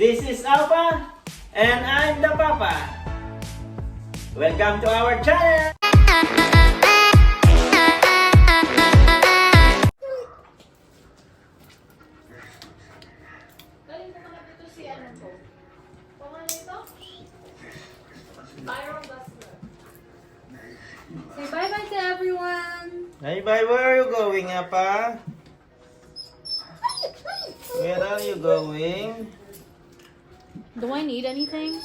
This is Alpha, and I'm the Papa. Welcome to our channel! Say bye-bye to everyone. Hey, bye, where are you going, Apa? Where are you going? Do I need anything?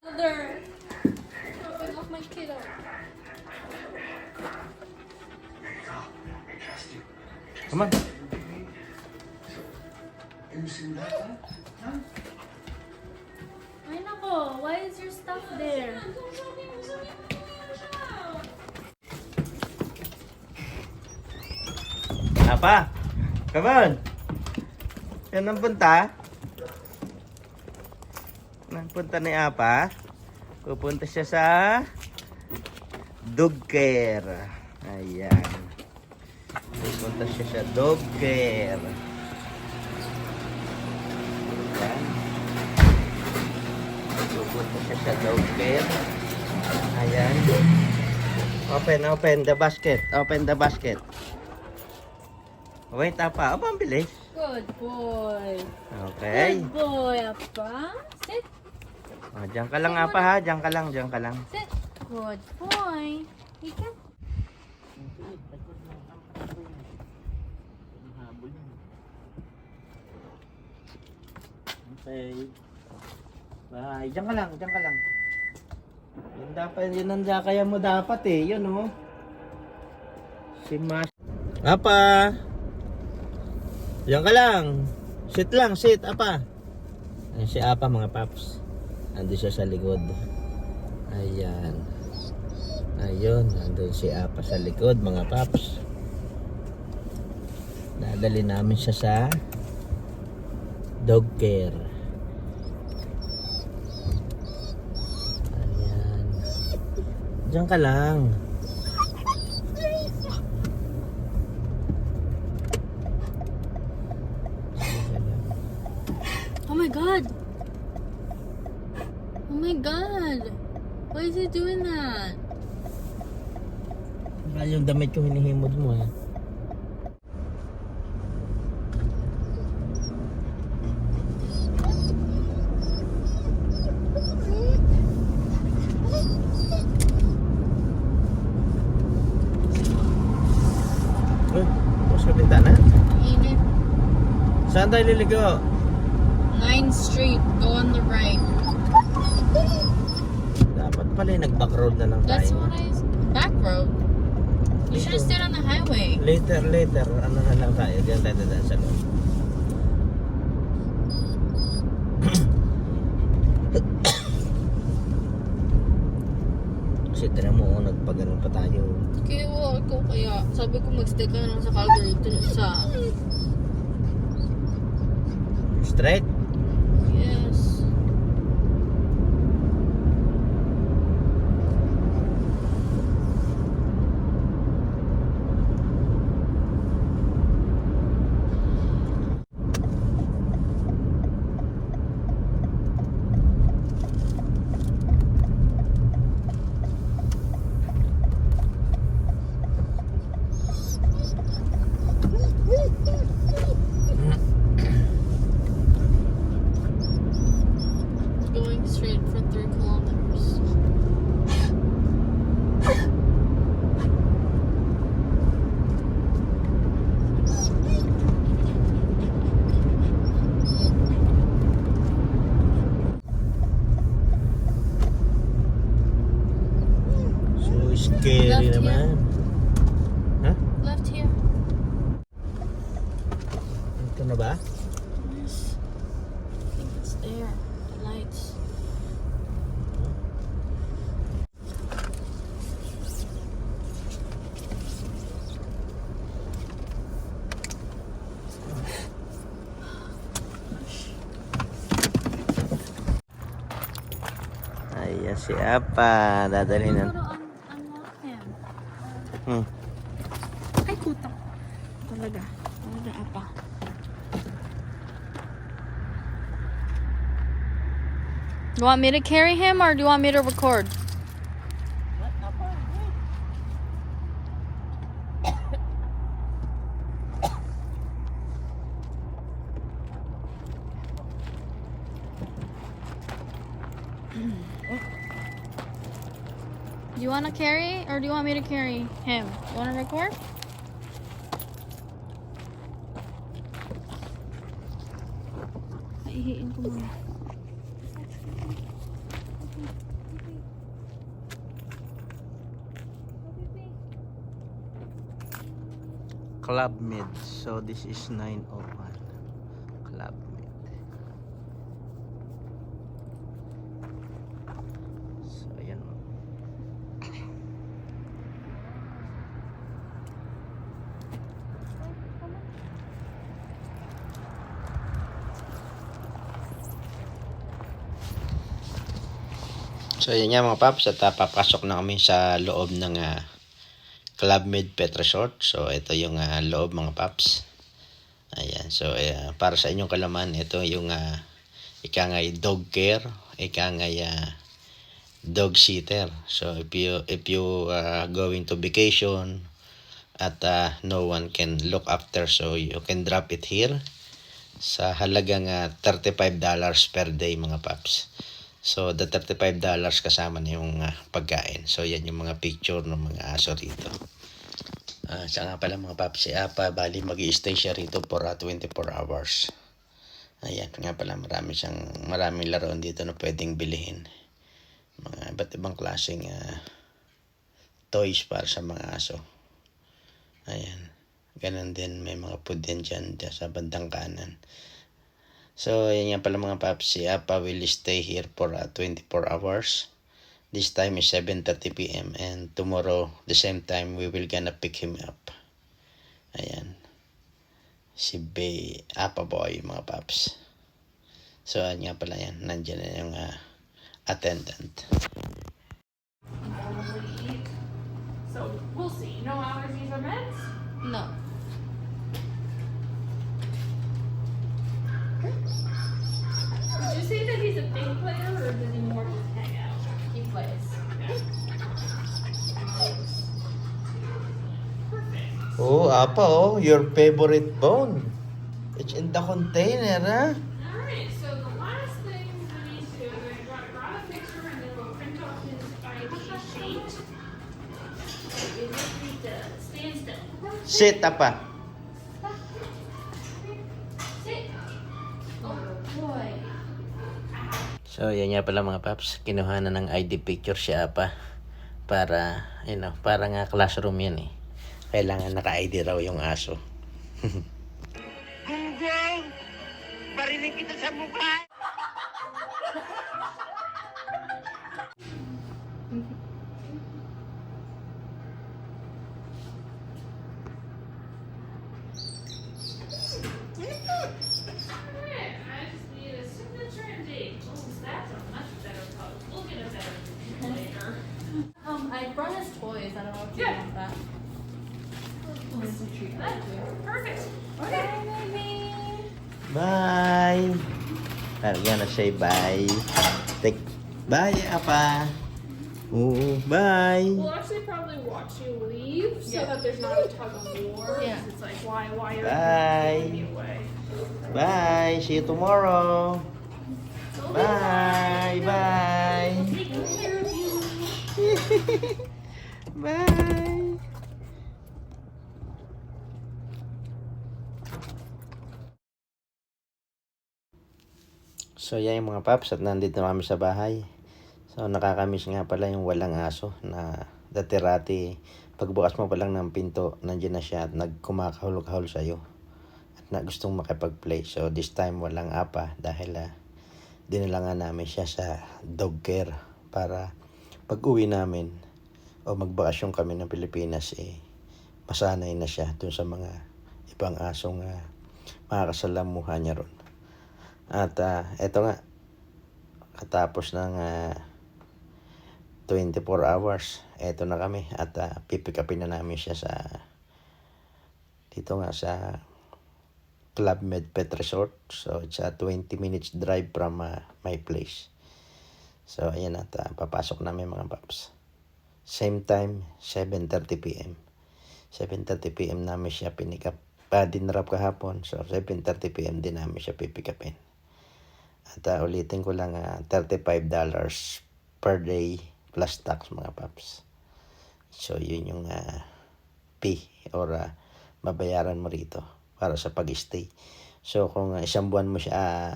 Mother, dropping off my kiddo. Come on. Ay nako, why is your stuff there? Apa? Come on. Yan ang punta. Ang punta ni Apa. Pupunta siya sa dog care. Ayan. Pupunta siya sa dog care. Ayan. Pupunta siya sa dog care. Ayan. Open the basket. Open the basket. Wait, Apa. Apa ang bilis? Good boy. Okay. Good boy, Apa. Sit. Oh, diyan ka lang, Apa, ha? Diyan ka lang, diyan ka lang. Sit. Good boy. You can. Okay. Bye. Diyan ka lang, diyan ka lang. Yun dapat, yun ang kaya mo dapat eh. Yun, oh. Si Mas. Apa. Diyan ka lang. Sit lang, sit, Apa. Ayan si Apa, mga paps. Nandun siya sa likod. Ayan. Ayun, nandun si Apa sa likod, mga paps. Dadali namin siya sa dog care. Ayan. Diyan ka lang. Oh my god. Oh my god. Why is he doing that? Baka yung damit yung hinihimod mo, ha? Sa bintana? Init. Saan tayo liligo? 9th Street. Go on the right. Dapat pala yung nag-back road na lang That's tayo. what I... Back road? You should have stayed on the highway. Later, ano na lang tayo. Diyan tayo dadaan sa loob. Kasi tira mo, nagpaganon pa tayo. Kaya ako kaya, sabi ko magstay ka lang sa Calgary sa... Straight? Yes. Going straight for 3 kilometers. So scary Left here. naman. Ha? Left here. Ito na ba? Yes. I think it's there. The lights. Ayan si Apa. Dadalhin na. Unlock him. Ay, kutak. Talaga. Talaga, apa. You want me to carry him or do you want me to record? Do you want to carry or do you want me to carry him? You want to record? Ihiin ko muna. Club Med. So this is 901. Club Med. So ayan mo. So yun nga mga paps, at papasok na kami sa loob ng Club Med Pet Resort. So ito yung loob mga paps. Ayan, so para sa inyong kalaman, ito yung ika nga dog care, ika nga dog sitter. So if you going to vacation at no one can look after, so you can drop it here sa halagang $35 per day mga paps. So, the $35 kasama na yung pagkain. So, yan yung mga picture ng mga aso rito. Siya nga pala mga paps, si Apa, bali mag-i-stay siya rito for 24 hours. Ayan, nga pala maraming laruan dito na pwedeng bilhin. Mga iba't ibang klaseng toys para sa mga aso. Ayan, ganun din, may mga food din dyan sa bandang kanan. So, yan nga pala mga paps, si Apa will stay here for 24 hours. This time is 7:30 p.m. and tomorrow, the same time, we will gonna pick him up. Ayan. Si Apa boy, mga paps. So, yan nga pala yan. Nandiyan na yung attendant. So we'll see. No allergies or meds? No. Did you say that he's a big player or does he more just hang out? He plays. Oh, Apa, oh, your favorite bone. It's in the container, huh? Alright, so the last thing we need to do is grab a picture and then we'll print off his ID sheet. You just need to stand still. Sit, Apa. Sit. Oh boy. So, yan nga pala mga paps. Kinuha na ng ID picture si Apa. Para, para nga classroom yan eh. Kailangan naka-ID raw yung aso. Gunggong! Barinig kita sa mukha! Alright, I just need a signature and date. Oh, that's a much better pose. We'll get a better picture later. I brought his toys. I don't know if you Yeah. want that. It's a treat. Perfect. Okay. Bye, baby. Bye! I'm gonna say bye. Bye, Apa. Oo, bye. We'll actually probably watch you leave so Yeah. that there's not a tug of war. Yeah. It's like, why are Bye. you pulling me away? Bye. See you tomorrow. So Bye. Bye. take care of you. Bye. So, yan yung mga paps at nandito na kami sa bahay. So, nakakamiss nga pala yung walang aso na dati-rati. Pagbukas mo pa lang ng pinto, nandiyan na siya at nagkumakahul-kahul sa'yo. At na gustong makipag-play. So, this time walang Apa dahil dinala nga namin siya sa dog care para pag-uwi namin o magbakasyon kami ng Pilipinas masanay na siya dun sa mga ibang asong makakasalamuha niya ron. At eto nga, katapos ng 24 hours, eto na kami at pipick upin na namin siya sa dito nga sa Club Med Pet Resort. So it's a 20 minutes drive from my place. So, ayan at papasok namin mga paps. Same time, 7:30 p.m. 7:30 p.m. namin siya pinik up. Dinrap kahapon. So, 7:30 p.m. din namin siya pipick upin. At ulitin ko lang, $35 per day plus tax mga paps. So, yun yung fee or mabayaran mo rito para sa pag-stay. So, kung isang buwan mo siya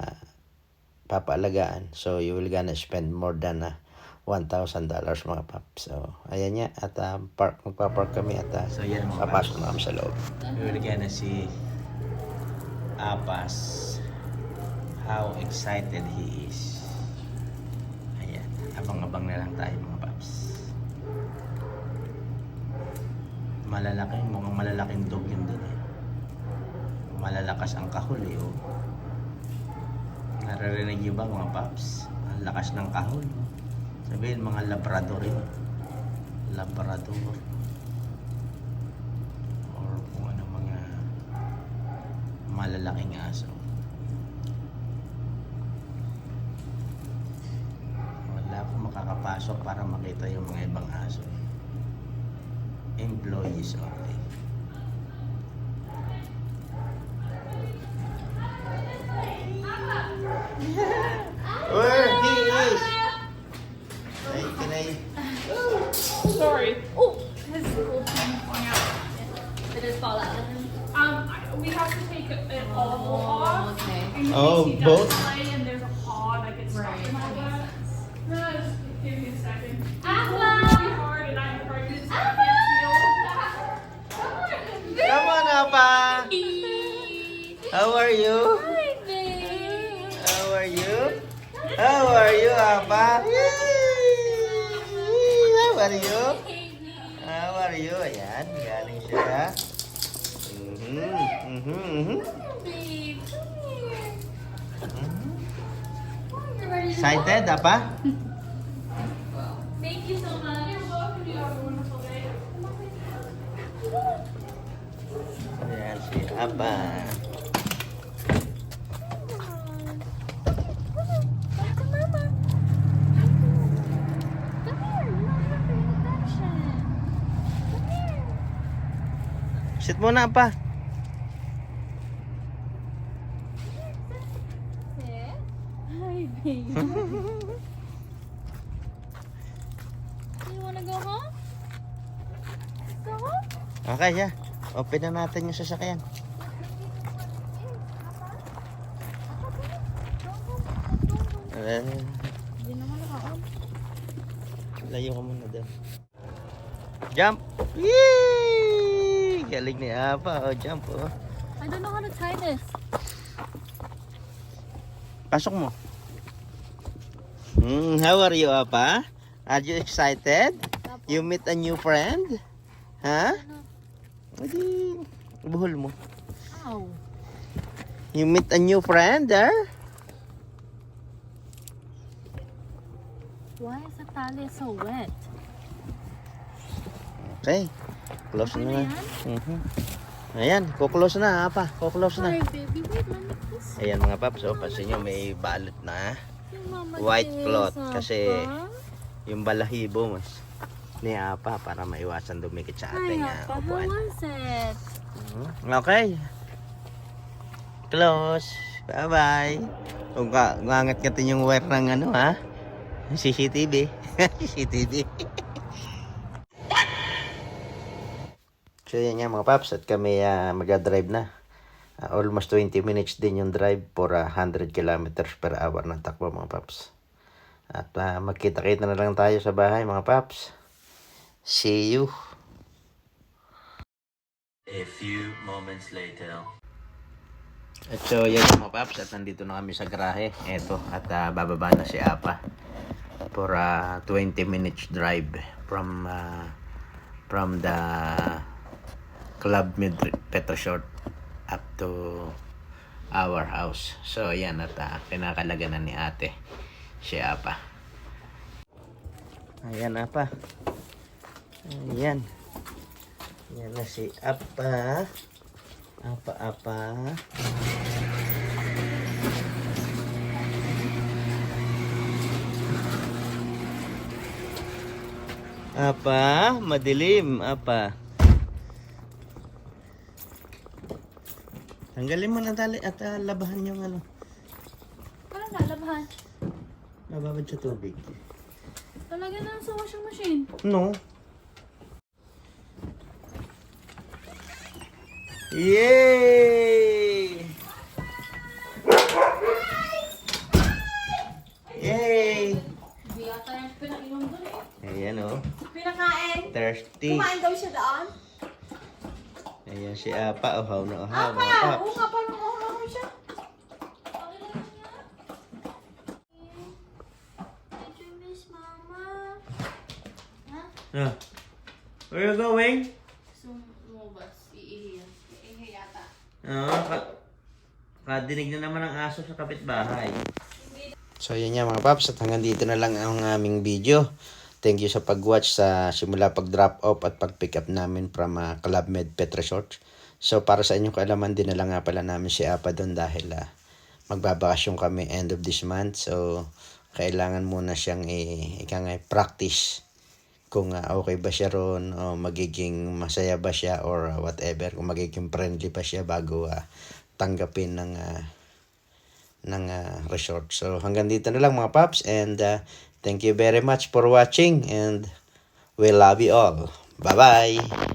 papaalagaan, so you will gonna spend more than $1,000 mga paps. So, ayan niya. At magpa-park kami at so, yan, papasok na kami sa loob. You will gonna see Apas how excited he is. Ayan. Abang-abang na lang tayo mga paps. Mukhang malalaking dog yun dun eh. Malalakas ang kahol eh. Oh. Naririnig niyo ba mga paps? Ang lakas ng kahol. Sabihin mga labrador yun. Labrador. Or kung ano mga malalaking aso. Wala akong makakapasok para makita yung mga ibang aso. Employees only. Where he is? Can I? Sorry. Oh, his little thing falling out. Did it fall out? We have to take it all off. Okay. In Oh, case he both? does play and there's a paw that gets stuck and all that. No, just give me a second. It's really hard and I'm pregnant, so I can't feel that. Come on, Apa. How are you? Hi, babe. How are you? How are you, Apa? How are you? How are you? Ayan, galing siya. Babe, come here. Oh, you're ready to Excited, Apa? go? Thank you so much. You're welcome. You have a wonderful day. Ayan si Apa. Sit muna, Apa. Hi, babe. Do you wanna go home? Go home? Okay, yeah. Open na natin yung sasakyan. Hindi naman ako. Layo ka muna doon. Jump! Yee! Galing ni Apa. Oh, jump, oh. I don't know how to tie this. Pasok mo. How are you, Apa? Are you excited? You meet a new friend? Ha? Adi, buhol mo. Ow. You meet a new friend there? Why is the tali so wet? Okay. Close Okay na na na. yan? Ayan, kuklose na, Apa. Kuklose na. Sorry, baby. Wait, let me kiss Ayan mga paps, oh, pansin nyo may balot na you, Mama. white Kiss, cloth Papa. kasi yung balahibo mas ni Apa para maiwasan dumikit sa ating Hi, Papa. How upuan. was it? Okay. Close. Bye-bye. Kung ngangat-ngatin yung wire ng ano ha? CCTV. CCTV. So yan nga mga paps at kami mag-drive na. Almost 20 minutes din yung drive for 100 kilometers per hour ng takbo mga paps. At magkita-kita na lang tayo sa bahay mga paps. See you. A few moments later. At so yan mga paps at nandito na kami sa garahe. Eto at bababa na si Apa for 20 minutes drive from the Club Med Petroshort up to our house. So yan at kinakalaga na ni ate si Apa. Ayan Apa. Ayan. Yan na si Apa. Apa. Apa, madilim. Apa. Tanggalin mo ng tali at labahan yung ano. Parang nalabahan. Nababad sa tubig. Talaga na sa washing machine. No. Yay! Yay! Hindi yata yung pinainom doon eh. Ayan oh. Pinakain. Thirsty. Kumain daw siya doon. Ayan si Apa. Uhaw na uhaw. Apa, mga oo paps. nga pa nung ako siya. Did you miss Mama? Ah. Where you going? Gusto lumabas. Iihi yan. Iingay yata. Kadinig na naman ang aso sa kapitbahay. So yun nga mga paps, at hanggang dito na lang ang aming video. Thank you sa pag-watch sa simula pag-drop off at pag-pick up namin from Club Med Pet Resort. So para sa inyong kaalaman, dinala nga pala namin si Apa doon dahil magbabakasyon kami end of this month. So kailangan muna siyang practice kung okay ba siya ron o magiging masaya ba siya or whatever, kung magiging friendly pa siya bago tanggapin ng resort. So hanggang dito na lang mga paps, and thank you very much for watching, and we love you all. Bye bye.